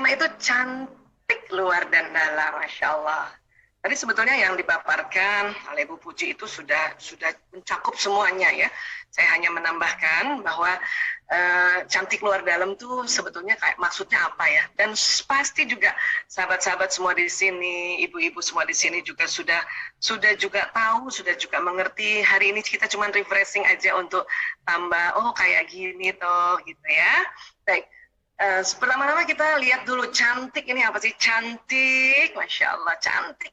karena itu cantik luar dan dalam, Masya Allah. Tadi sebetulnya yang dipaparkan oleh Bu Puji itu sudah mencakup semuanya ya. Saya hanya menambahkan bahwa cantik luar dalam tuh sebetulnya kayak maksudnya apa ya. Dan pasti juga sahabat-sahabat semua di sini, ibu-ibu semua di sini juga sudah juga tahu, sudah juga mengerti. Hari ini kita cuma refreshing aja untuk tambah, oh kayak gini toh gitu ya. Baik. Pertama-tama kita lihat dulu cantik ini apa sih? Cantik, Masya Allah, cantik.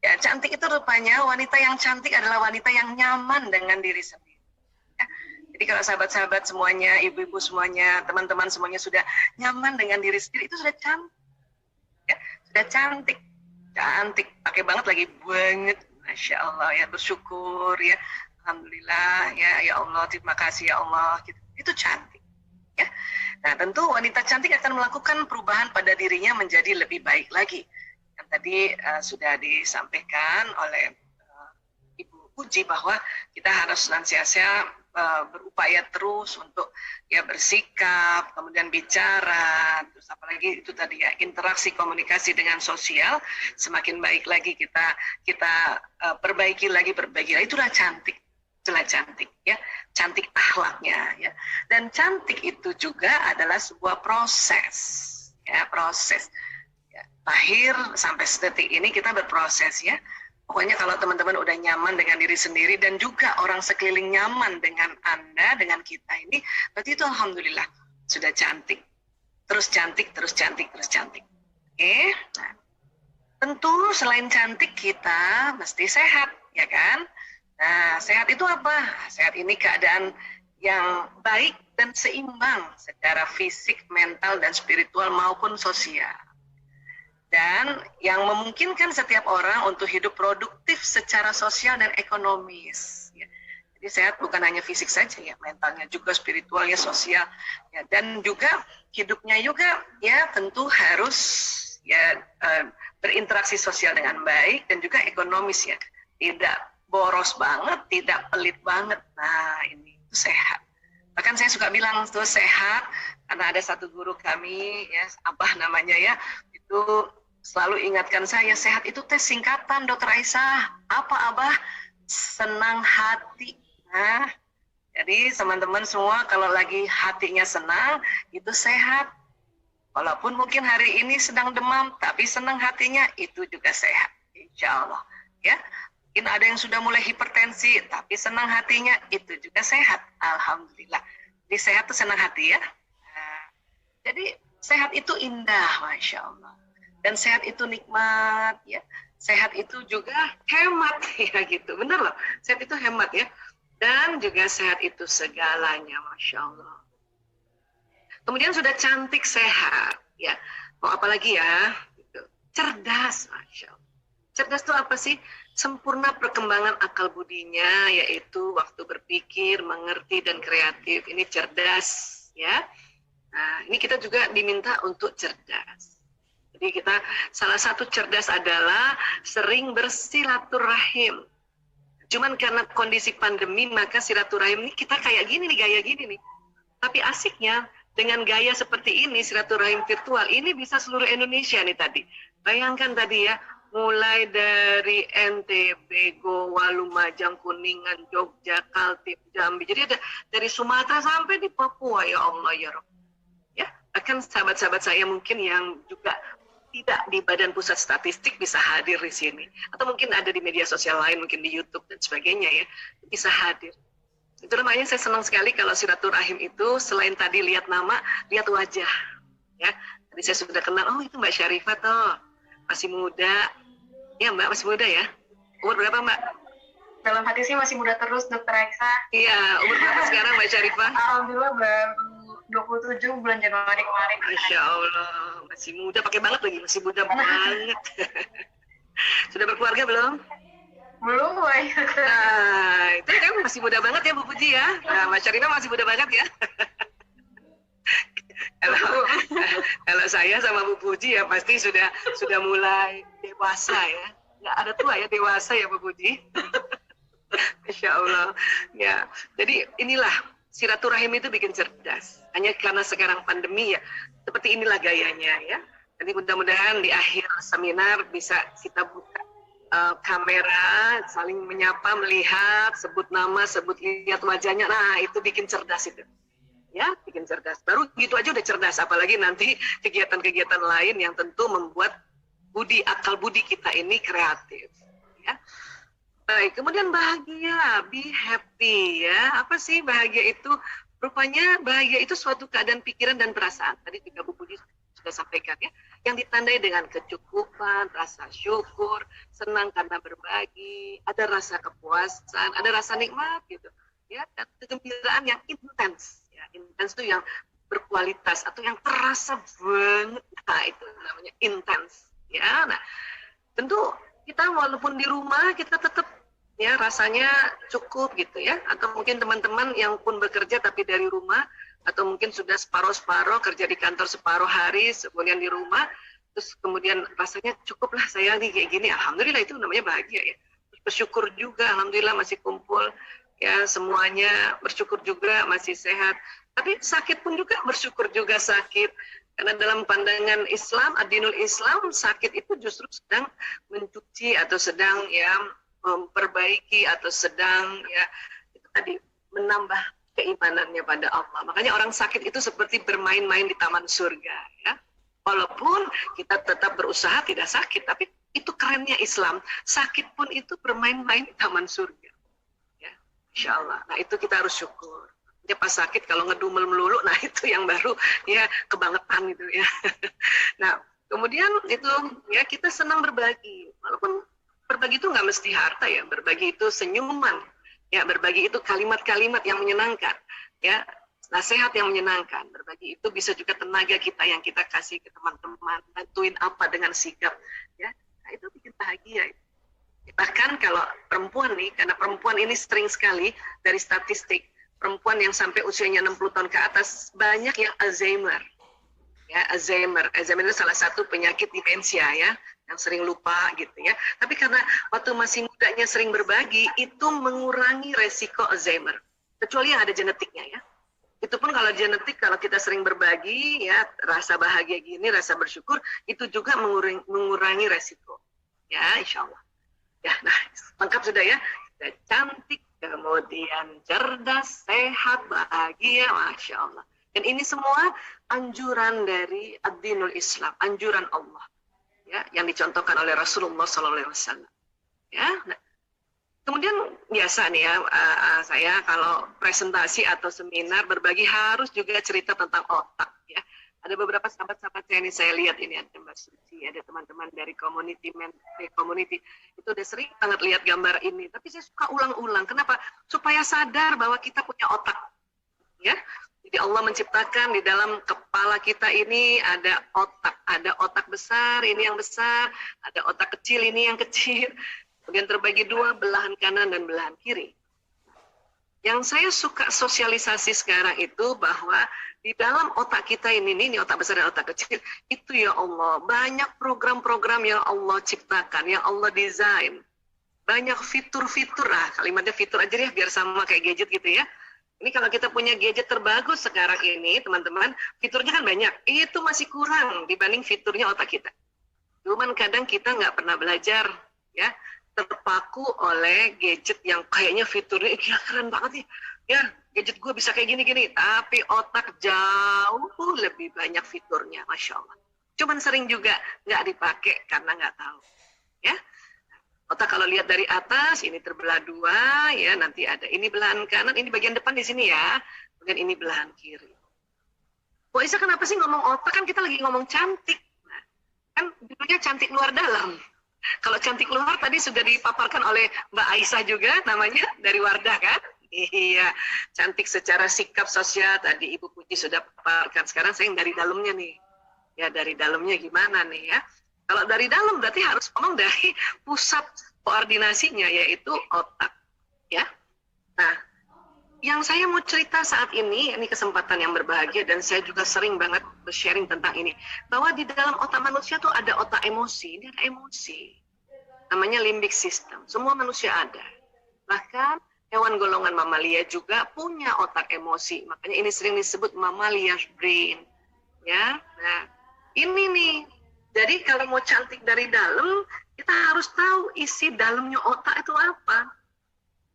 Ya, cantik itu rupanya wanita yang cantik adalah wanita yang nyaman dengan diri sendiri. Ya. Jadi kalau sahabat-sahabat semuanya, ibu-ibu semuanya, teman-teman semuanya sudah nyaman dengan diri sendiri, itu sudah cantik. Ya, sudah cantik. Cantik, pakai banget lagi, banget. Masya Allah, ya bersyukur ya. Alhamdulillah, ya Allah, terima kasih ya Allah. Gitu. Itu cantik. Ya. Nah, tentu wanita cantik akan melakukan perubahan pada dirinya menjadi lebih baik lagi. Yang tadi sudah disampaikan oleh Ibu Puji bahwa kita harus senantiasa berupaya terus untuk ya bersikap, kemudian bicara, terus apalagi itu tadi ya interaksi komunikasi dengan sosial semakin baik lagi kita perbaiki lagi itulah cantik. Itulah cantik ya, cantik akhlaknya ya. Dan cantik itu juga adalah sebuah proses ya, proses ya. Lahir sampai sedetik ini kita berproses ya. Pokoknya kalau teman-teman udah nyaman dengan diri sendiri dan juga orang sekeliling nyaman dengan Anda, dengan kita ini, berarti itu alhamdulillah sudah cantik. Terus cantik, terus cantik, terus cantik. Oke. Nah, tentu selain cantik kita mesti sehat ya kan? Nah, sehat itu apa? Sehat ini keadaan yang baik dan seimbang secara fisik, mental, dan spiritual maupun sosial. Dan yang memungkinkan setiap orang untuk hidup produktif secara sosial dan ekonomis. Ya. Jadi sehat bukan hanya fisik saja ya, mentalnya juga, spiritualnya, sosial. Ya. Dan juga hidupnya juga ya tentu harus ya berinteraksi sosial dengan baik dan juga ekonomis ya. Tidak boros banget, tidak pelit banget. Nah, ini itu sehat. Bahkan saya suka bilang itu sehat karena ada satu guru kami ya, Abah namanya ya, itu selalu ingatkan saya, sehat itu tes singkatan Dokter Aisyah. Apa Abah? Senang hati. Nah, jadi teman-teman semua kalau lagi hatinya senang, itu sehat. Walaupun mungkin hari ini sedang demam, tapi senang hatinya, itu juga sehat. Insya Allah. Ya. Mungkin ada yang sudah mulai hipertensi, tapi senang hatinya, itu juga sehat. Alhamdulillah. Jadi sehat itu senang hati ya. Nah, jadi sehat itu indah, Masya Allah. Dan sehat itu nikmat, ya. Sehat itu juga hemat, ya gitu. Benar loh, sehat itu hemat ya. Dan juga sehat itu segalanya, Masya Allah. Kemudian sudah cantik, sehat, ya. Mau apa lagi ya? Gitu. Cerdas, Masya Allah. Cerdas itu apa sih? Sempurna perkembangan akal budinya, yaitu waktu berpikir, mengerti, dan kreatif. Ini cerdas, ya. Nah, ini kita juga diminta untuk cerdas. Jadi kita salah satu cerdas adalah sering bersilaturahim. Cuman karena kondisi pandemi, maka silaturahim ini kita kayak gini nih, gaya gini nih. Tapi asiknya, dengan gaya seperti ini, silaturahim virtual, ini bisa seluruh Indonesia nih tadi. Bayangkan tadi ya, mulai dari NTB, Goa, Lumajang, Kuningan, Jogja, Kaltim, Jambi. Jadi ada dari Sumatera sampai di Papua, ya Allah ya Rabb. Ya, akan sahabat-sahabat saya mungkin yang juga tidak di Badan Pusat Statistik bisa hadir di sini. Atau mungkin ada di media sosial lain, mungkin di YouTube dan sebagainya ya, bisa hadir. Itu namanya saya senang sekali kalau silaturahim itu selain tadi lihat nama, lihat wajah. Ya, tadi saya sudah kenal, oh itu Mbak Syarifah toh, masih muda. Ya Mbak, masih muda ya? Umur berapa Mbak? Dalam hati sih masih muda terus, Dokter Aisyah. Iya, umur berapa sekarang Mbak Syarifah? Alhamdulillah baru 27 bulan Januari kemarin. Masya Allah, masih muda, pakai banget lagi, masih muda banget. Sudah berkeluarga belum? Belum, Mbak. Nah, itu kan masih muda banget ya Bu Puji ya? Nah, Mbak Syarifah masih muda banget ya? Kalau saya sama Bu Puji ya pasti sudah mulai dewasa ya, nggak ada tua ya, dewasa ya Bu Puji. Masya Allah ya. Jadi inilah silaturahim itu bikin cerdas. Hanya karena sekarang pandemi ya, seperti inilah gayanya ya. Jadi mudah-mudahan di akhir seminar bisa kita buka kamera, saling menyapa, melihat, sebut nama, sebut lihat wajahnya. Nah, itu bikin cerdas itu. Ya, bikin cerdas. Baru gitu aja udah cerdas, apalagi nanti kegiatan-kegiatan lain yang tentu membuat akal budi kita ini kreatif. Ya. Baik, kemudian bahagia, be happy ya. Apa sih bahagia itu? Rupanya bahagia itu suatu keadaan pikiran dan perasaan. Tadi juga Bu Budi sudah sampaikan ya, yang ditandai dengan kecukupan, rasa syukur, senang karena berbagi, ada rasa kepuasan, ada rasa nikmat gitu, ya, dan kegembiraan yang intens, ya, intens itu yang berkualitas atau yang terasa banget, nah itu namanya intens, ya. Nah, tentu kita walaupun di rumah kita tetap ya rasanya cukup gitu ya, atau mungkin teman-teman yang pun bekerja tapi dari rumah, atau mungkin sudah separuh-separuh kerja di kantor separuh hari, kemudian di rumah, terus kemudian rasanya cukuplah saya nih kayak gini, alhamdulillah itu namanya bahagia ya. Bersyukur juga, alhamdulillah masih kumpul ya semuanya, bersyukur juga masih sehat. Tapi sakit pun juga bersyukur juga sakit, karena dalam pandangan Islam, ad-dinul Islam, sakit itu justru sedang mencuci atau sedang ya memperbaiki atau sedang ya itu tadi menambah keimanannya pada Allah. Makanya orang sakit itu seperti bermain-main di taman surga ya. Walaupun kita tetap berusaha tidak sakit, tapi itu kerennya Islam. Sakit pun itu bermain-main di taman surga. Ya, insya Allah. Nah itu kita harus syukur. Dia pas sakit kalau ngedumel melulu, nah itu yang baru ya kebangetan itu ya. Nah kemudian itu ya kita senang berbagi. Walaupun berbagi itu nggak mesti harta ya. Berbagi itu senyuman. Ya, berbagi itu kalimat-kalimat yang menyenangkan, ya, nasihat yang menyenangkan. Berbagi itu bisa juga tenaga kita yang kita kasih ke teman-teman, bantuin apa dengan sikap, ya. Nah, itu bikin bahagia. Bahkan kalau perempuan nih, karena perempuan ini sering sekali dari statistik, perempuan yang sampai usianya 60 tahun ke atas banyak yang Alzheimer. Ya, Alzheimer itu salah satu penyakit demensia ya, yang sering lupa gitu ya. Tapi karena waktu masih mudanya sering berbagi, itu mengurangi resiko Alzheimer. Kecuali yang ada genetiknya ya. Itu pun kalau genetik, kalau kita sering berbagi ya, rasa bahagia gini, rasa bersyukur, itu juga mengurangi resiko. Ya, insya Allah. Ya, nah, lengkap sudah ya. Sudah cantik, kemudian cerdas, sehat, bahagia, Masya Allah. Dan ini semua anjuran dari ad-dinul Islam, anjuran Allah, ya, yang dicontohkan oleh Rasulullah SAW. Ya, nah, kemudian biasa nih ya, saya kalau presentasi atau seminar berbagi harus juga cerita tentang otak. Ya, ada beberapa sahabat-sahabat saya ini saya lihat ini ada Mbak Suci, ada teman-teman dari community itu udah sering banget lihat gambar ini. Tapi saya suka ulang-ulang. Kenapa? Supaya sadar bahwa kita punya otak. Ya. Jadi Allah menciptakan di dalam kepala kita ini ada otak besar, ini yang besar, ada otak kecil, ini yang kecil, kemudian terbagi dua, belahan kanan dan belahan kiri. Yang saya suka sosialisasi sekarang itu bahwa di dalam otak kita ini otak besar dan otak kecil, itu ya Allah, banyak program-program yang Allah ciptakan, yang Allah desain, banyak fitur-fitur, kalimatnya fitur aja ya, biar sama kayak gadget gitu ya. Ini kalau kita punya gadget terbagus sekarang ini, teman-teman, fiturnya kan banyak. Itu masih kurang dibanding fiturnya otak kita. Cuman kadang kita nggak pernah belajar, ya, terpaku oleh gadget yang kayaknya fiturnya gila keren banget nih. Ya, gadget gue bisa kayak gini-gini, tapi otak jauh lebih banyak fiturnya, Masya Allah. Cuman sering juga nggak dipakai karena nggak tahu, ya. Otak kalau lihat dari atas, ini terbelah dua, ya nanti ada ini belahan kanan, ini bagian depan di sini ya, kemudian ini belahan kiri. Bu Isa kenapa sih ngomong otak, kan kita lagi ngomong cantik, nah, kan judulnya cantik luar dalam. Kalau cantik luar tadi sudah dipaparkan oleh Mbak Aisyah juga, namanya dari Wardah kan? Iya, cantik secara sikap sosial tadi Ibu Puji sudah paparkan. Sekarang saya yang dari dalamnya nih, ya dari dalamnya gimana nih ya? Kalau dari dalam berarti harus ngomong dari pusat koordinasinya, yaitu otak, ya. Nah, yang saya mau cerita saat ini kesempatan yang berbahagia, dan saya juga sering banget sharing tentang ini, bahwa di dalam otak manusia tuh ada otak emosi, ini ada emosi, namanya limbic system. Semua manusia ada, bahkan hewan golongan mamalia juga punya otak emosi, makanya ini sering disebut mammalia brain, ya. Nah, ini nih Jadi kalau mau cantik dari dalam, kita harus tahu isi dalamnya otak itu apa.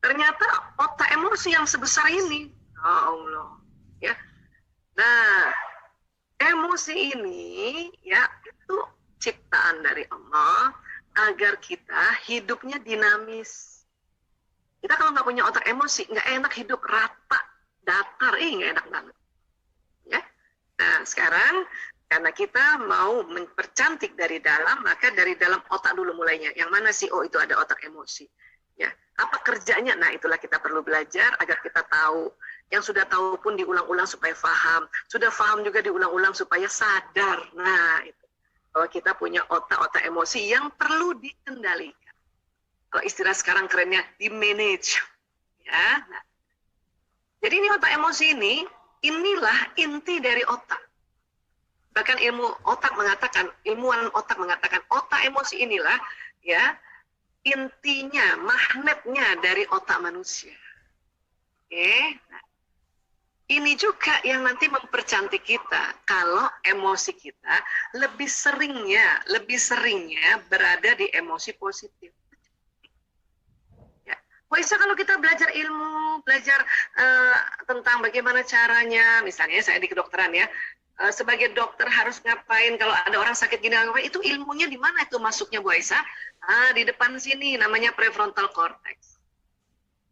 Ternyata otak emosi yang sebesar ini. Ya Allah. Ya. Nah, emosi ini ya itu ciptaan dari Allah agar kita hidupnya dinamis. Kita kalau nggak punya otak emosi, nggak enak hidup, rata, datar, nggak enak banget. Ya. Nah, sekarang karena kita mau mempercantik dari dalam, maka dari dalam otak dulu mulainya. Yang mana sih? Oh, itu ada otak emosi. Ya, apa kerjanya? Nah, itulah kita perlu belajar agar kita tahu. Yang sudah tahu pun diulang-ulang supaya paham. Sudah paham juga diulang-ulang supaya sadar. Nah, itu. Bahwa kita punya otak-otak emosi yang perlu dikendalikan. Kalau istilah sekarang kerennya di-manage. Ya. Nah. Jadi ini otak emosi ini, inilah inti dari otak. Bahkan ilmuwan otak mengatakan otak emosi inilah ya intinya, magnetnya dari otak manusia. Oke, nah, ini juga yang nanti mempercantik kita kalau emosi kita lebih seringnya berada di emosi positif. Ya, bisa kalau kita belajar ilmu, belajar tentang bagaimana caranya, misalnya saya di kedokteran ya. Sebagai dokter harus ngapain kalau ada orang sakit gini, itu ilmunya di mana itu masuknya Bu Aisyah? Di depan sini namanya prefrontal cortex.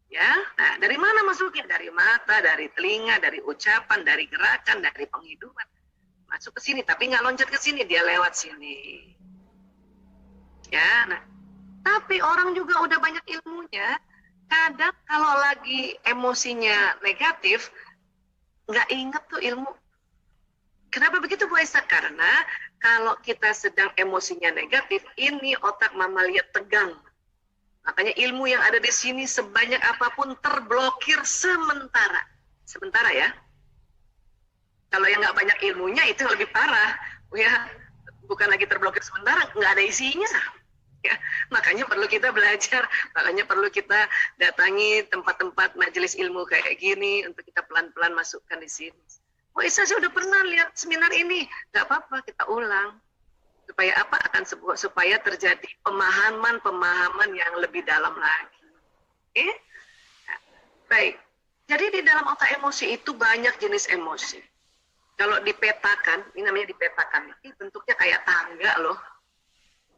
Ya, nah dari mana masuknya? Dari mata, dari telinga, dari ucapan, dari gerakan, dari penghidupan. Masuk ke sini, tapi nggak loncat ke sini, dia lewat sini. Ya, nah tapi orang juga udah banyak ilmunya. Kadang kalau lagi emosinya negatif, nggak inget tuh ilmu. Kenapa begitu Bu Aisyah? Karena kalau kita sedang emosinya negatif, ini otak mamalia tegang. Makanya ilmu yang ada di sini sebanyak apapun terblokir sementara. Sementara ya. Kalau yang nggak banyak ilmunya itu lebih parah. Ya, bukan lagi terblokir sementara, nggak ada isinya. Ya, makanya perlu kita belajar, makanya perlu kita datangi tempat-tempat majelis ilmu kayak gini untuk kita pelan-pelan masukkan di sini. Oh, saya sudah pernah lihat seminar ini, nggak apa-apa kita ulang supaya apa supaya terjadi pemahaman yang lebih dalam lagi. Oke? Nah, baik. Jadi di dalam otak emosi itu banyak jenis emosi. Kalau dipetakan, ini namanya dipetakan. Ini bentuknya kayak tangga loh.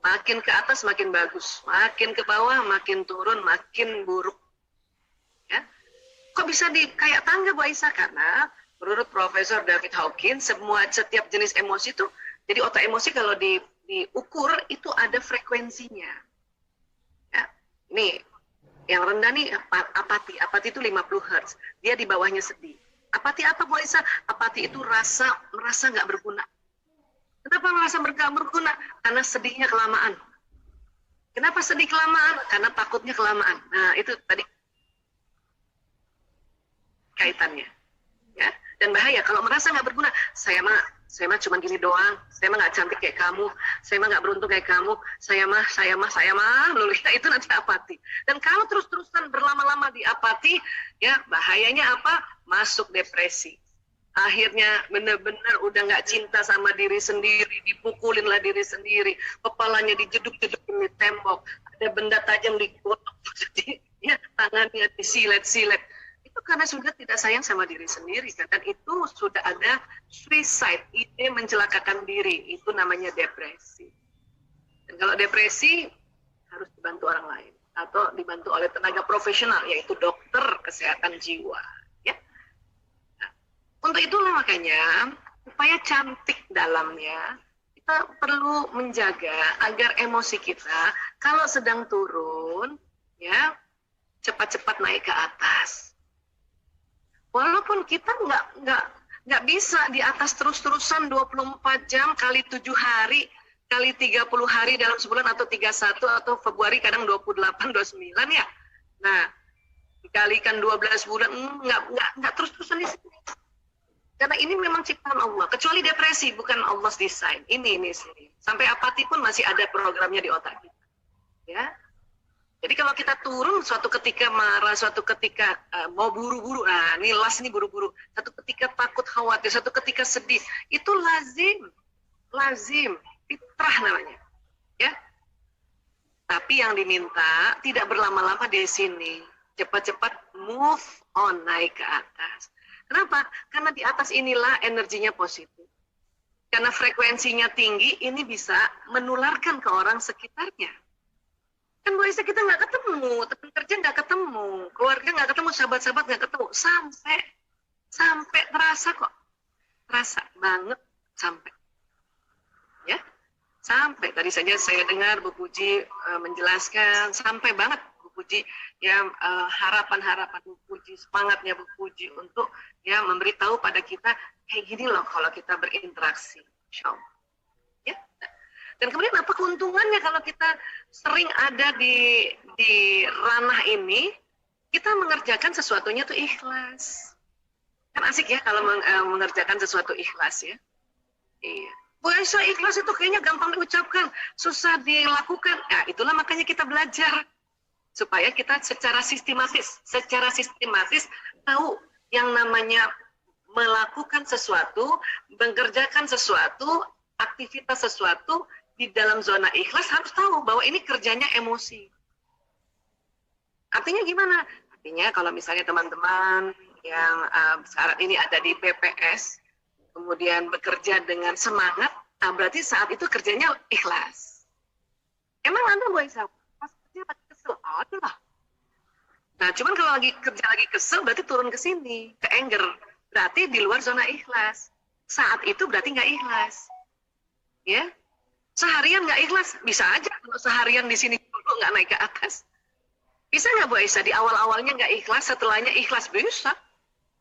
Makin ke atas makin bagus, makin ke bawah makin turun, makin buruk. Ya. Kok bisa kayak tangga Bu Aisyah? Karena menurut Profesor David Hawkins, setiap jenis emosi itu, jadi otak emosi kalau diukur itu ada frekuensinya. Ya, ini yang rendah nih apati itu 50 Hz, dia di bawahnya sedih. Apati apa Bu Aisyah? Apati itu merasa nggak berguna. Kenapa merasa nggak berguna? Karena sedihnya kelamaan. Kenapa sedih kelamaan? Karena takutnya kelamaan. Nah itu tadi kaitannya. Ya. Dan bahaya kalau merasa nggak berguna, saya mah cuma gini doang, saya mah nggak cantik kayak kamu, saya mah nggak beruntung kayak kamu, saya mah lulu, itu nanti apati. Dan kalau terus-terusan berlama-lama di apati, ya bahayanya apa? Masuk depresi. Akhirnya benar-benar udah nggak cinta sama diri sendiri, dipukulinlah diri sendiri, kepalanya dijeduk-jedukin di tembok, ada benda tajam digotok, ya tangannya disilet-silet. Karena sudah tidak sayang sama diri sendiri kan? Dan itu sudah ada suicide, ide mencelakakan diri, itu namanya depresi. Dan kalau depresi harus dibantu orang lain atau dibantu oleh tenaga profesional, yaitu dokter kesehatan jiwa. Ya. Nah, untuk itulah makanya supaya cantik dalamnya, kita perlu menjaga agar emosi kita kalau sedang turun, ya cepat-cepat naik ke atas. Walaupun kita nggak bisa di atas terus-terusan 24 jam kali 7 hari, kali 30 hari dalam sebulan atau 31 atau Februari kadang 28, 29 ya. Nah, dikalikan 12 bulan, nggak terus-terusan di sini. Karena ini memang ciptaan Allah. Kecuali depresi, bukan Allah desain. Ini sini. Sampai apati pun masih ada programnya di otak kita. Ya. Jadi kalau kita turun suatu ketika marah, suatu ketika mau buru-buru, nah ini buru-buru, satu ketika takut khawatir, satu ketika sedih, itu lazim. fitrah namanya, ya. Tapi yang diminta tidak berlama-lama di sini, cepat-cepat move on, naik ke atas. Kenapa? Karena di atas inilah energinya positif. Karena frekuensinya tinggi, ini bisa menularkan ke orang sekitarnya. Kan Bu Aisyah kita nggak ketemu, teman kerja nggak ketemu, keluarga nggak ketemu, sahabat-sahabat nggak ketemu, sampai terasa kok, terasa banget sampai, ya, sampai tadi saja saya dengar Bu Puji menjelaskan, sampai banget Bu Puji, ya harapan-harapan Bu Puji, semangatnya Bu Puji untuk ya memberitahu pada kita kayak gini loh kalau kita berinteraksi, Insya Allah. Ya. Dan kemudian apa keuntungannya kalau kita sering ada di ranah ini, kita mengerjakan sesuatunya tuh ikhlas. Kan asik ya kalau mengerjakan sesuatu ikhlas ya. Iya. Bu Aisyah, ikhlas itu kayaknya gampang diucapkan, susah dilakukan. Nah, itulah makanya kita belajar supaya kita secara sistematis tahu yang namanya melakukan sesuatu, mengerjakan sesuatu, aktivitas sesuatu di dalam zona ikhlas harus tahu bahwa ini kerjanya emosi. Artinya gimana? Artinya kalau misalnya teman-teman yang sekarang ini ada di PPS, kemudian bekerja dengan semangat, nah berarti saat itu kerjanya ikhlas. Emang Anda Bu Aisyah, pas kerja lagi kesel? Ada lah. Nah, cuman kalau lagi kerja lagi kesel, berarti turun ke sini, ke anger. Berarti di luar zona ikhlas. Saat itu berarti nggak ikhlas. Ya, seharian nggak ikhlas, bisa aja kalau seharian di sini dulu nggak naik ke atas. Bisa nggak Bu Aisyah di awal-awalnya nggak ikhlas, setelahnya ikhlas? Bisa.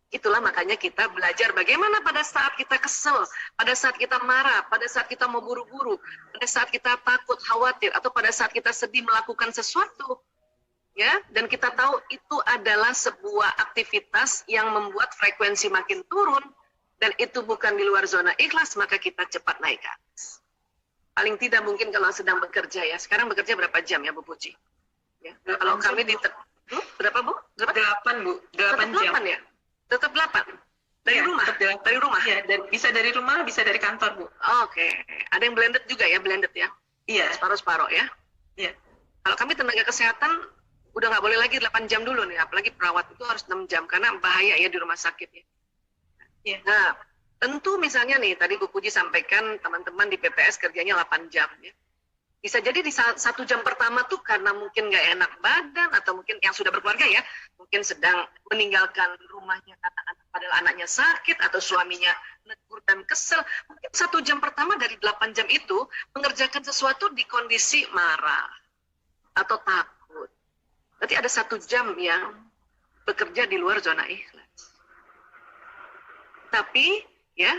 Itulah makanya kita belajar bagaimana pada saat kita kesel, pada saat kita marah, pada saat kita mau buru-buru, pada saat kita takut, khawatir, atau pada saat kita sedih melakukan sesuatu. Ya, dan kita tahu itu adalah sebuah aktivitas yang membuat frekuensi makin turun, dan itu bukan di luar zona ikhlas, maka kita cepat naik ke atas. Paling tidak mungkin kalau sedang bekerja ya. Sekarang bekerja berapa jam ya Bu Puji? Ya. Kalau kami di berapa Bu? 8 Bu, 8 jam. 8 ya? Tetap 8? Dari rumah? Dari rumah? Ya, bisa dari rumah, bisa dari kantor Bu. Oke. Ada yang blended juga ya? Blended ya? Iya. Separuh-separuh ya? Iya. Kalau kami tenaga kesehatan, udah nggak boleh lagi 8 jam dulu nih. Apalagi perawat itu harus 6 jam, karena bahaya ya di rumah sakit ya. Iya. Nah, tentu misalnya nih, tadi Bu Puji sampaikan teman-teman di PPS kerjanya 8 jam ya. Bisa jadi di 1 jam pertama tuh karena mungkin nggak enak badan, atau mungkin yang sudah berkeluarga ya, mungkin sedang meninggalkan rumahnya karena padahal anaknya sakit, atau suaminya negur dan kesel. Mungkin 1 jam pertama dari 8 jam itu mengerjakan sesuatu di kondisi marah atau takut. Berarti ada 1 jam yang bekerja di luar zona ikhlas. Tapi ya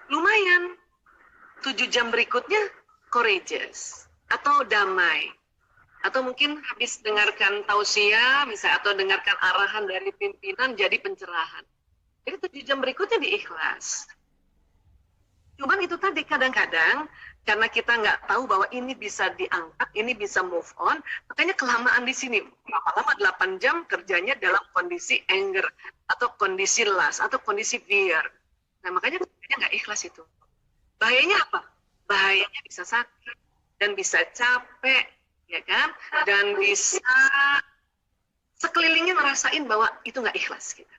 lumayan 7 jam berikutnya courageous atau damai, atau mungkin habis dengarkan tausiah misalnya, atau dengarkan arahan dari pimpinan jadi pencerahan. Jadi 7 jam berikutnya diikhlas. Cuman itu tadi kadang-kadang karena kita nggak tahu bahwa ini bisa diangkat, ini bisa move on, makanya kelamaan di sini. Lama-lama 8 jam kerjanya dalam kondisi anger, atau kondisi lust, atau kondisi fear. Nah makanya nggak ikhlas itu. Bahayanya apa? Bahayanya bisa sakit, dan bisa capek, ya kan? Dan bisa sekelilingnya ngerasain bahwa itu nggak ikhlas kita.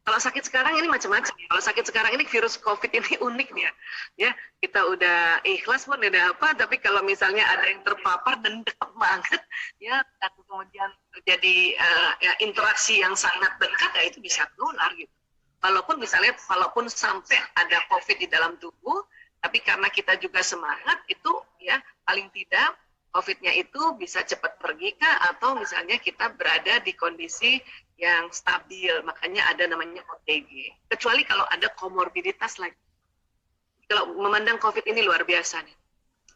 Kalau sakit sekarang ini macam-macam. Kalau sakit sekarang ini virus COVID ini unik nih ya. Ya, kita udah ikhlas pun udah apa, tapi kalau misalnya ada yang terpapar dan dekat banget, ya, dan kemudian terjadi ya, interaksi yang sangat dekat, ya itu bisa keluar gitu. Walaupun misalnya, walaupun sampai ada COVID di dalam tubuh, tapi karena kita juga semangat, itu ya paling tidak COVID-nya itu bisa cepat pergi kah, atau misalnya kita berada di kondisi yang stabil, makanya ada namanya OTG. Kecuali kalau ada komorbiditas lagi. Kalau memandang COVID ini luar biasa nih.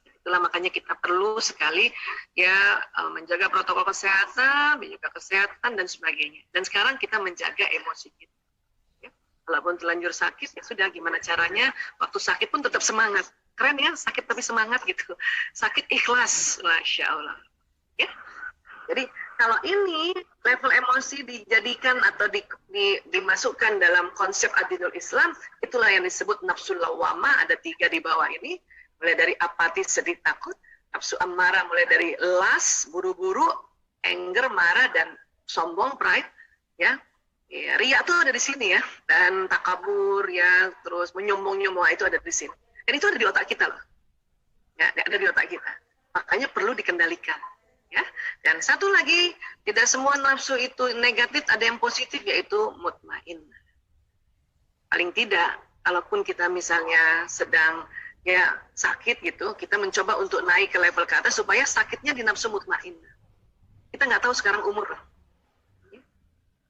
Itulah makanya kita perlu sekali ya menjaga protokol kesehatan, menjaga kesehatan dan sebagainya. Dan sekarang kita menjaga emosi kita. Ya. Walaupun terlanjur sakit, ya sudah gimana caranya, waktu sakit pun tetap semangat. Keren ya, sakit tapi semangat gitu. Sakit ikhlas, Masya Allah. Ya. Jadi kalau ini level emosi dijadikan atau dimasukkan dalam konsep adilul Islam, itulah yang disebut nafsul lawwamah, ada 3 di bawah ini. mulai dari apati, sedih, takut. Nafsu amarah mulai dari las, buru-buru, anger, marah, dan sombong, pride. Ya, ria tuh ada di sini ya, dan takabur ya, terus menyombong-nyombong itu ada di sini. Dan itu ada di otak kita loh. Ya, ada di otak kita. Makanya perlu dikendalikan. Ya. Dan satu lagi, tidak semua nafsu itu negatif, ada yang positif, yaitu mutmain. Paling tidak, kalaupun kita misalnya sedang ya sakit gitu, kita mencoba untuk naik ke level ke atas supaya sakitnya di nafsu mutmain. Kita nggak tahu sekarang umur.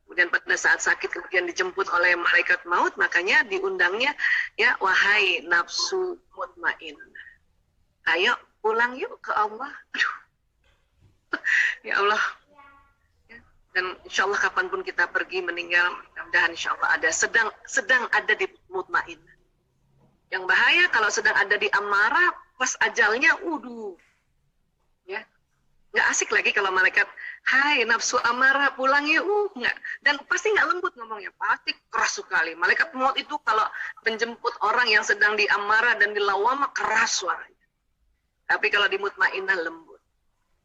Kemudian pada saat sakit kemudian dijemput oleh malaikat maut, makanya diundangnya ya, wahai nafsu mutmain, ayo pulang yuk ke Allah. Aduh. Ya Allah. Dan insya Allah kapanpun kita pergi meninggal, mudah-mudahan insya Allah ada sedang ada di mutmain. Yang bahaya kalau sedang ada di amarah, pas ajalnya, ya, nggak asik lagi kalau malaikat, hai nafsu amarah pulang yuk, nggak. Dan pasti nggak lembut ngomongnya, pasti keras sekali. Malaikat maut itu kalau menjemput orang yang sedang di amarah dan di lawamah, keras suaranya. Tapi kalau di mutmainah lembut.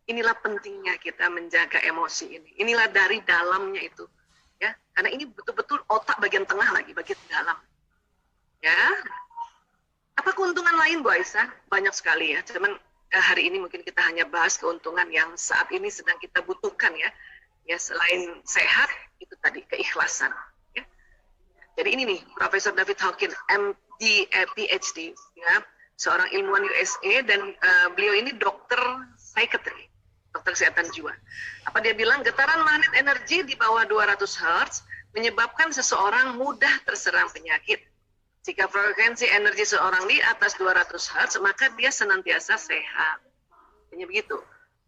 Inilah pentingnya kita menjaga emosi ini. Inilah dari dalamnya itu, ya. Karena ini betul-betul otak bagian tengah lagi, bagian dalam. Ya. Apa keuntungan lain Bu Aisyah? Banyak sekali ya. Cuman hari ini mungkin kita hanya bahas keuntungan yang saat ini sedang kita butuhkan ya. Ya, selain sehat, itu tadi keikhlasan. Ya. Jadi ini nih, Profesor David Hawkins, MD, PhD, ya, seorang ilmuwan USA, dan beliau ini dokter psikiatri, dokter kesehatan jiwa. Apa dia bilang? Getaran magnet energi di bawah 200 Hz menyebabkan seseorang mudah terserang penyakit. Jika frekuensi energi seorang di atas 200 Hz, maka dia senantiasa sehat. Hanya begitu.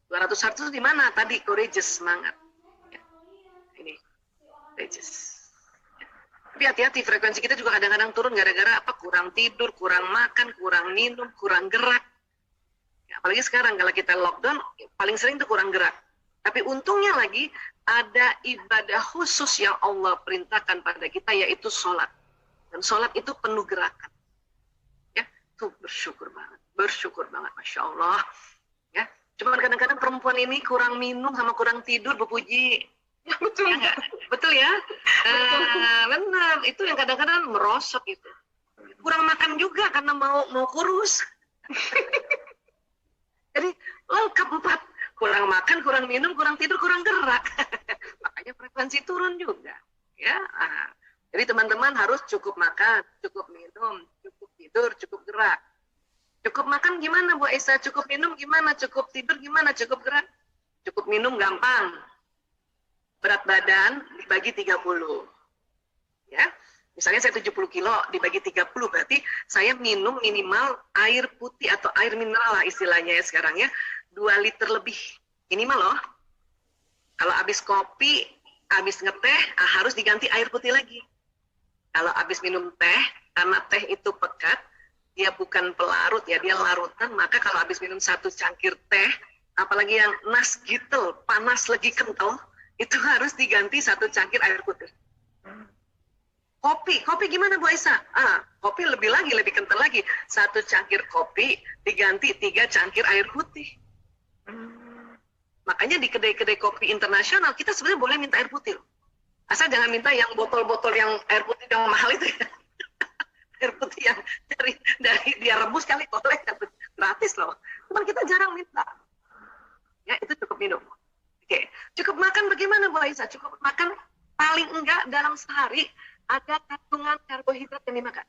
200 Hz itu di mana? Tadi courageous, semangat. Ya. Ini courageous. Ya. Tapi hati-hati, frekuensi kita juga kadang-kadang turun gara-gara apa? Kurang tidur, kurang makan, kurang minum, kurang gerak. Ya, apalagi sekarang kalau kita lockdown, paling sering itu kurang gerak. Tapi untungnya lagi, ada ibadah khusus yang Allah perintahkan pada kita, yaitu sholat. Dan sholat itu penuh gerakan. Ya, tuh bersyukur banget, Masya Allah. Ya, cuma kadang-kadang perempuan ini kurang minum sama kurang tidur, Bu Puji. Ya, betul ya, betul ya. Benar, itu yang kadang-kadang merosot itu. Kurang makan juga karena mau kurus. Jadi lengkap 4, kurang makan, kurang minum, kurang tidur, kurang gerak. Makanya frekuensi turun juga. Ya. Jadi teman-teman harus cukup makan, cukup minum, cukup tidur, cukup gerak. Cukup makan gimana Bu Aisyah? Cukup minum gimana? Cukup tidur gimana? Cukup gerak? Cukup minum gampang. Berat badan dibagi 30. Ya. Misalnya saya 70 kilo dibagi 30, berarti saya minum minimal air putih atau air mineral lah istilahnya ya sekarang ya. 2 liter lebih minimal loh. Kalau habis kopi, habis ngeteh, harus diganti air putih lagi. Kalau habis minum teh, karena teh itu pekat, dia bukan pelarut ya, dia larutan, maka kalau habis minum 1 cangkir teh, apalagi yang nasgitel, panas lagi kental, itu harus diganti 1 cangkir air putih. Kopi gimana Bu Aisyah? Kopi lebih kental lagi. 1 cangkir kopi diganti 3 cangkir air putih. Makanya di kedai-kedai kopi internasional, kita sebenarnya boleh minta air putih. Asal jangan minta yang botol-botol yang air putih yang mahal itu ya. Air putih yang dari dia rebus kali boleh, gratis loh. Cuman kita jarang minta. Ya, itu cukup minum. Oke. Cukup makan bagaimana Bu Aisyah? Cukup makan paling enggak dalam sehari ada kandungan karbohidrat yang dimakan.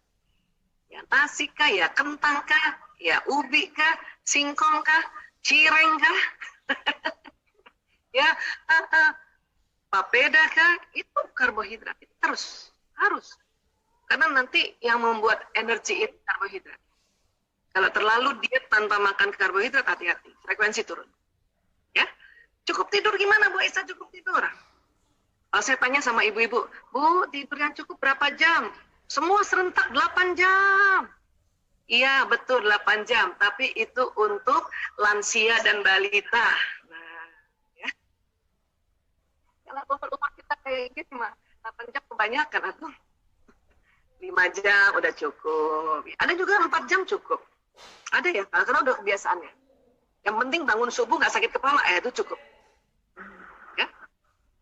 Ya, nasi kah, ya kentang kah, ya ubi kah, singkong kah, cireng kah, ya papeda kah, itu karbohidrat. Itu harus. Karena nanti yang membuat energi itu karbohidrat. Kalau terlalu diet tanpa makan karbohidrat, hati-hati, frekuensi turun. Ya, cukup tidur gimana Bu Aisyah? Cukup tidur. Kalau saya tanya sama ibu-ibu, Bu, tidur yang cukup berapa jam? Semua serentak 8 jam. Iya, betul 8 jam. Tapi itu untuk lansia dan balita. Nah, ya. Kalau umur kita kayak gitu mah, 8 jam kebanyakan. Atau 5 jam udah cukup. Ada juga 4 jam cukup. Ada ya, karena udah kebiasaannya. Yang penting bangun subuh nggak sakit kepala, itu cukup. Ya,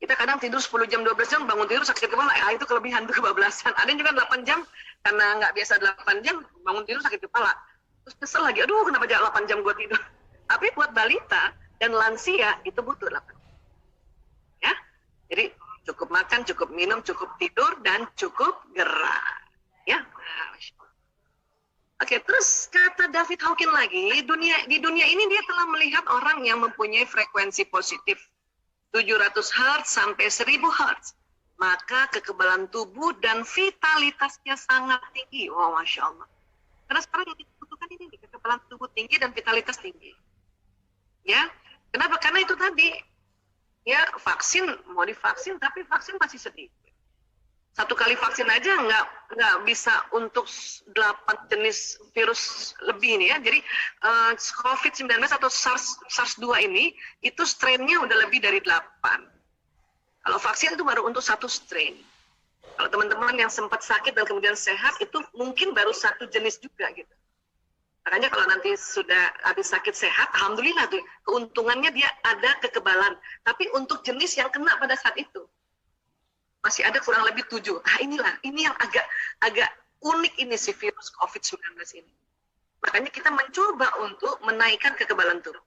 kita kadang tidur 10 jam, 12 jam, bangun tidur sakit kepala, itu kelebihan, itu kebablasan. Ada yang juga 8 jam, karena nggak biasa 8 jam, bangun tidur sakit kepala. Terus kesel lagi, aduh kenapa 8 jam gue tidur. Tapi buat balita dan lansia, itu butuh 8 jam. Ya, jadi cukup makan, cukup minum, cukup tidur, dan cukup gerak. Ya, Oke, terus kata David Hawkins lagi, di dunia ini dia telah melihat orang yang mempunyai frekuensi positif 700 Hz sampai 1000 Hz. Maka kekebalan tubuh dan vitalitasnya sangat tinggi. Wow, Masya Allah. Karena sekarang yang dibutuhkan ini, kekebalan tubuh tinggi dan vitalitas tinggi. Ya, kenapa? Karena itu tadi, ya vaksin, mau divaksin, tapi vaksin masih sedikit. 1 kali vaksin aja nggak bisa untuk 8 jenis virus lebih ini ya. Jadi COVID-19 atau SARS-2 ini itu strain-nya udah lebih dari 8. Kalau vaksin itu baru untuk 1 strain. Kalau teman-teman yang sempat sakit dan kemudian sehat itu mungkin baru 1 jenis juga gitu. Makanya kalau nanti sudah habis sakit sehat, alhamdulillah tuh keuntungannya dia ada kekebalan. Tapi untuk jenis yang kena pada saat itu masih ada kurang lebih 7. Ini yang agak unik ini si virus COVID-19 ini. Makanya kita mencoba untuk menaikkan kekebalan tubuh.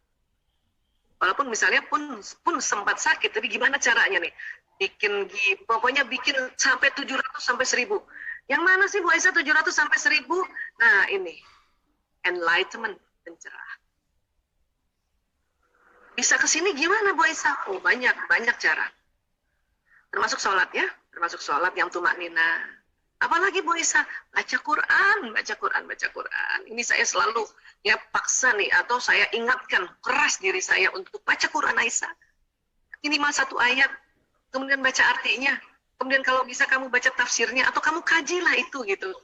Walaupun misalnya pun sempat sakit, tapi gimana caranya nih? Pokoknya bikin sampai 700 sampai 1000. Yang mana sih Bu Aisyah 700 sampai 1000? Nah ini, enlightenment, pencerahan. Bisa ke sini gimana Bu Aisyah? Oh banyak cara. Termasuk sholat ya, termasuk sholat yang tumaknina. Apalagi Bu Isa, baca Quran. Ini saya selalu ya paksa nih, atau saya ingatkan keras diri saya untuk baca Quran Aisyah. Minimal 1 ayat, kemudian baca artinya, kemudian kalau bisa kamu baca tafsirnya, atau kamu kajilah itu gitu.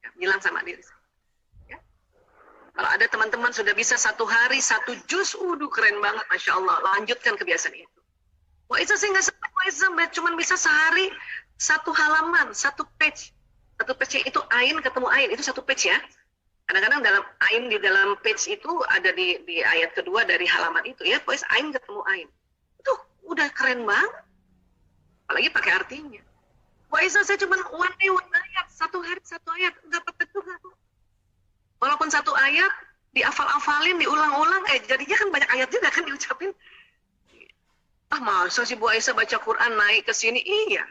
Ya, bilang sama diri saya. Ya. Kalau ada teman-teman sudah bisa 1 hari 1 juz, keren banget, Masya Allah. Lanjutkan kebiasaan itu. Wah, itu saya nggak sempat, cuma bisa sehari 1 halaman, 1 page. 1 page itu ain ketemu ain, itu 1 page ya. Kadang-kadang dalam ain di dalam page itu ada di ayat kedua dari halaman itu ya, pokoknya ain ketemu ain. Itu udah keren banget. Apalagi pakai artinya. Wah, itu saya cuma one ayat, 1 hari 1 ayat, dapat juga tuh. Walaupun 1 ayat dihafal-hafalin, diulang-ulang, jadinya kan banyak ayat juga kan diucapin. Masa sih Bu Aisyah baca Quran naik ke sini? Iya.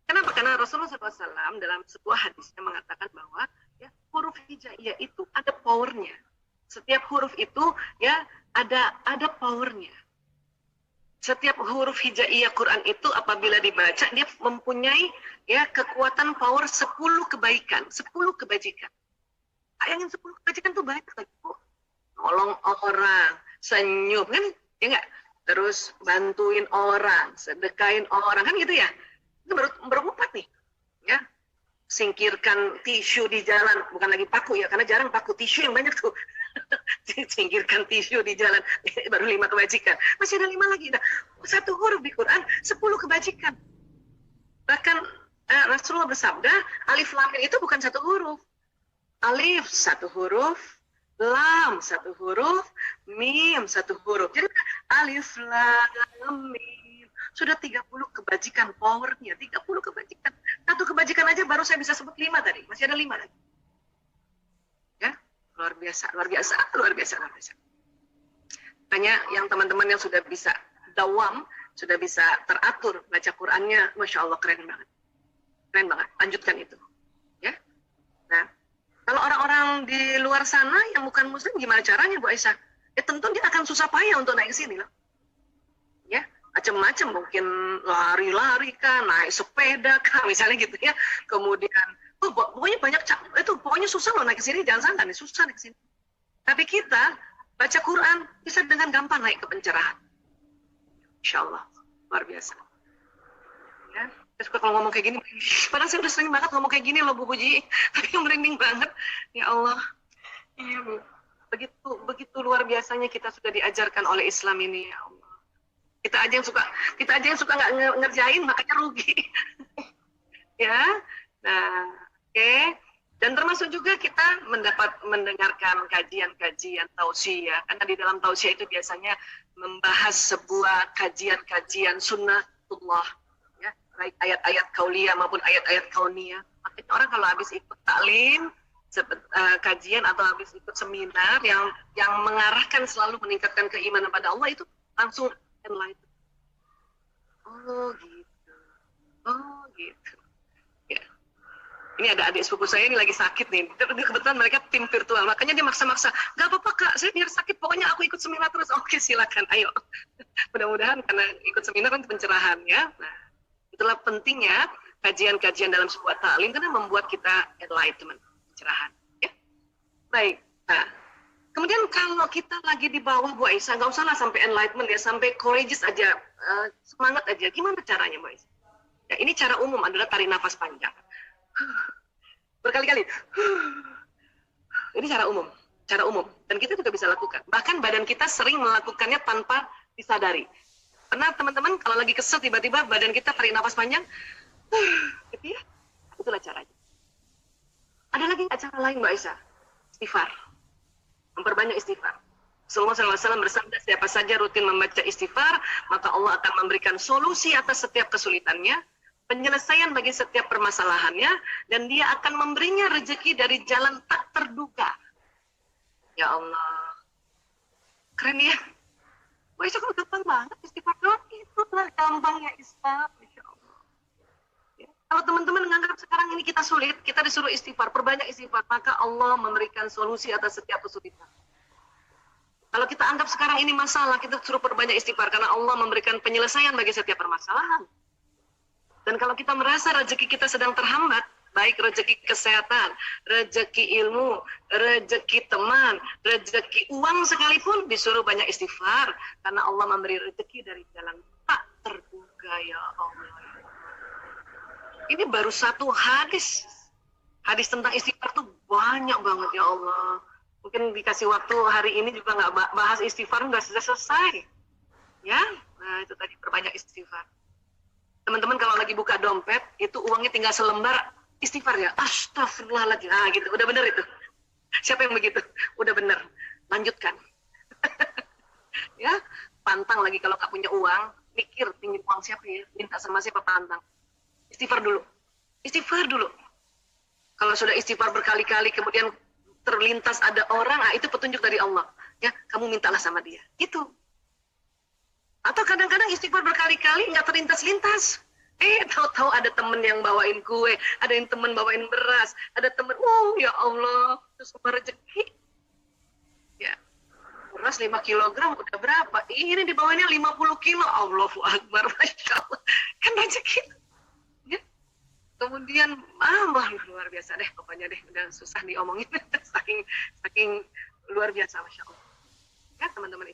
Kenapa? Karena Rasulullah SAW dalam sebuah hadisnya mengatakan bahwa ya, huruf hijaiyah itu ada powernya. Setiap huruf itu ya ada powernya. Setiap huruf hijaiyah Quran itu apabila dibaca dia mempunyai ya kekuatan power 10 kebaikan, 10 kebajikan. Bayangin 10 kebajikan tuh banyak lagi Bu. Nolong orang, senyum kan? Ya enggak? Terus bantuin orang, sedekain orang, kan gitu ya. Itu baru 4 nih. Ya. Singkirkan tisu di jalan, bukan lagi paku ya, karena jarang paku, tisu yang banyak tuh. Singkirkan tisu di jalan, baru 5 kebajikan. Masih ada 5 lagi. Nah, 1 huruf di Quran, 10 kebajikan. Bahkan Rasulullah bersabda, alif lam mim itu bukan 1 huruf. Alif 1 huruf, lam 1 huruf, mim 1 huruf. Jadi alif lam mim sudah 30 kebajikan powernya, 30 kebajikan. 1 kebajikan aja baru saya bisa sebut 5 tadi, masih ada 5 lagi. Ya, luar biasa. Makanya yang teman-teman yang sudah bisa dawam, sudah bisa teratur baca Qurannya, Masya Allah keren banget. Lanjutkan itu. Ya. Nah, kalau orang-orang di luar sana yang bukan muslim gimana caranya Bu Aisyah? Ya tentu dia akan susah payah untuk naik sini loh. Ya, macam-macam, mungkin lari-lari kan, naik sepeda kan, misalnya gitu ya. Kemudian pokoknya banyak pokoknya susah loh naik ke sini, jangan sangka nih susah naik ke sini. Tapi kita baca Quran bisa dengan gampang naik ke pencerahan. Insyaallah, luar biasa. Ya. Saya suka kalau ngomong kayak gini, padahal saya udah sering banget ngomong kayak gini loh Bu Puji, tapi merinding banget. Ya Allah, iya Bu, begitu luar biasanya kita sudah diajarkan oleh Islam ini, ya Allah. Kita aja yang suka nggak ngerjain, makanya rugi. Ya, nah, oke. Dan termasuk juga kita dapat mendengarkan kajian-kajian tausiah, karena di dalam tausiah itu biasanya membahas sebuah kajian-kajian sunnatullah, ya, baik ayat-ayat kauliyah maupun ayat-ayat kauniyah. Makanya orang kalau habis ikut taklim, kajian atau habis ikut seminar yang mengarahkan selalu meningkatkan keimanan pada Allah, itu langsung enlightened. Oh gitu, oh gitu. Ya. Ini ada adik sepupu saya ini lagi sakit nih. Kebetulan mereka tim virtual, makanya dia maksa-maksa. Gak apa-apa kak, saya biar sakit, pokoknya aku ikut seminar terus. Oke silakan, ayo. Mudah-mudahan karena ikut seminar kan pencerahan ya. Nah, itulah pentingnya kajian-kajian dalam sebuah taklim karena membuat kita enlightenment, pencerahan. Ya? Baik. Nah, kemudian kalau kita lagi di bawah Bu Aisyah, nggak usah lah sampai enlightenment ya, sampai courageous aja, semangat aja. Gimana caranya Bu Aisyah? Ya, ini cara umum adalah tarik nafas panjang. Berkali-kali. Ini cara umum. Dan kita juga bisa lakukan. Bahkan badan kita sering melakukannya tanpa disadari. Pernah teman-teman kalau lagi kesel tiba-tiba badan kita tarik nafas panjang, gitu ya? Itulah caranya. Ada lagi cara lain Mbak Aisyah? Istighfar. Memperbanyak istighfar. Rasulullah SAW bersabda, siapa saja rutin membaca istighfar, maka Allah akan memberikan solusi atas setiap kesulitannya, penyelesaian bagi setiap permasalahannya, dan dia akan memberinya rezeki dari jalan tak terduga. Ya Allah. Keren ya? Wah, itu kan gampang banget istighfar doang. Itulah gampangnya Islam. Insya Allah. Ya. Kalau teman-teman menganggap sekarang ini kita sulit, kita disuruh istighfar, perbanyak istighfar, maka Allah memberikan solusi atas setiap kesulitan. Kalau kita anggap sekarang ini masalah, kita suruh perbanyak istighfar, karena Allah memberikan penyelesaian bagi setiap permasalahan. Dan kalau kita merasa rezeki kita sedang terhambat, baik rezeki kesehatan, rezeki ilmu, rezeki teman, rezeki uang sekalipun, disuruh banyak istighfar. Karena Allah memberi rezeki dari jalan tak terduga, ya Allah. Ini baru satu hadis. Hadis tentang istighfar tuh banyak banget, ya Allah. Mungkin dikasih waktu hari ini juga nggak bahas istighfar, nggak selesai. Ya, nah itu tadi perbanyak istighfar. Teman-teman kalau lagi buka dompet, itu uangnya tinggal selembar, istighfar ya. Astagfirullahaladzim. Nah gitu, udah bener itu. Siapa yang begitu? Udah bener. Lanjutkan. Ya, pantang lagi kalau nggak punya uang, mikir pinjam uang siapa ya, minta sama siapa, pantang. Istighfar dulu. Istighfar dulu. Kalau sudah istighfar berkali-kali, kemudian terlintas ada orang, nah itu petunjuk dari Allah. Ya, kamu mintalah sama dia. Itu. Atau kadang-kadang istighfar berkali-kali nggak terlintas-lintas. Tahu-tahu ada temen yang bawain kue, ada yang temen bawain beras, ada temen, ya Allah, itu semua rezeki. Ya, beras 5 kilogram udah berapa? Ini dibawanya 50 kilo, Allahu Akbar, Masya Allah. Kan rezeki. Ya. Kemudian, luar biasa deh, pokoknya deh, udah susah diomongin, saking luar biasa, Masya Allah. Ya, teman-teman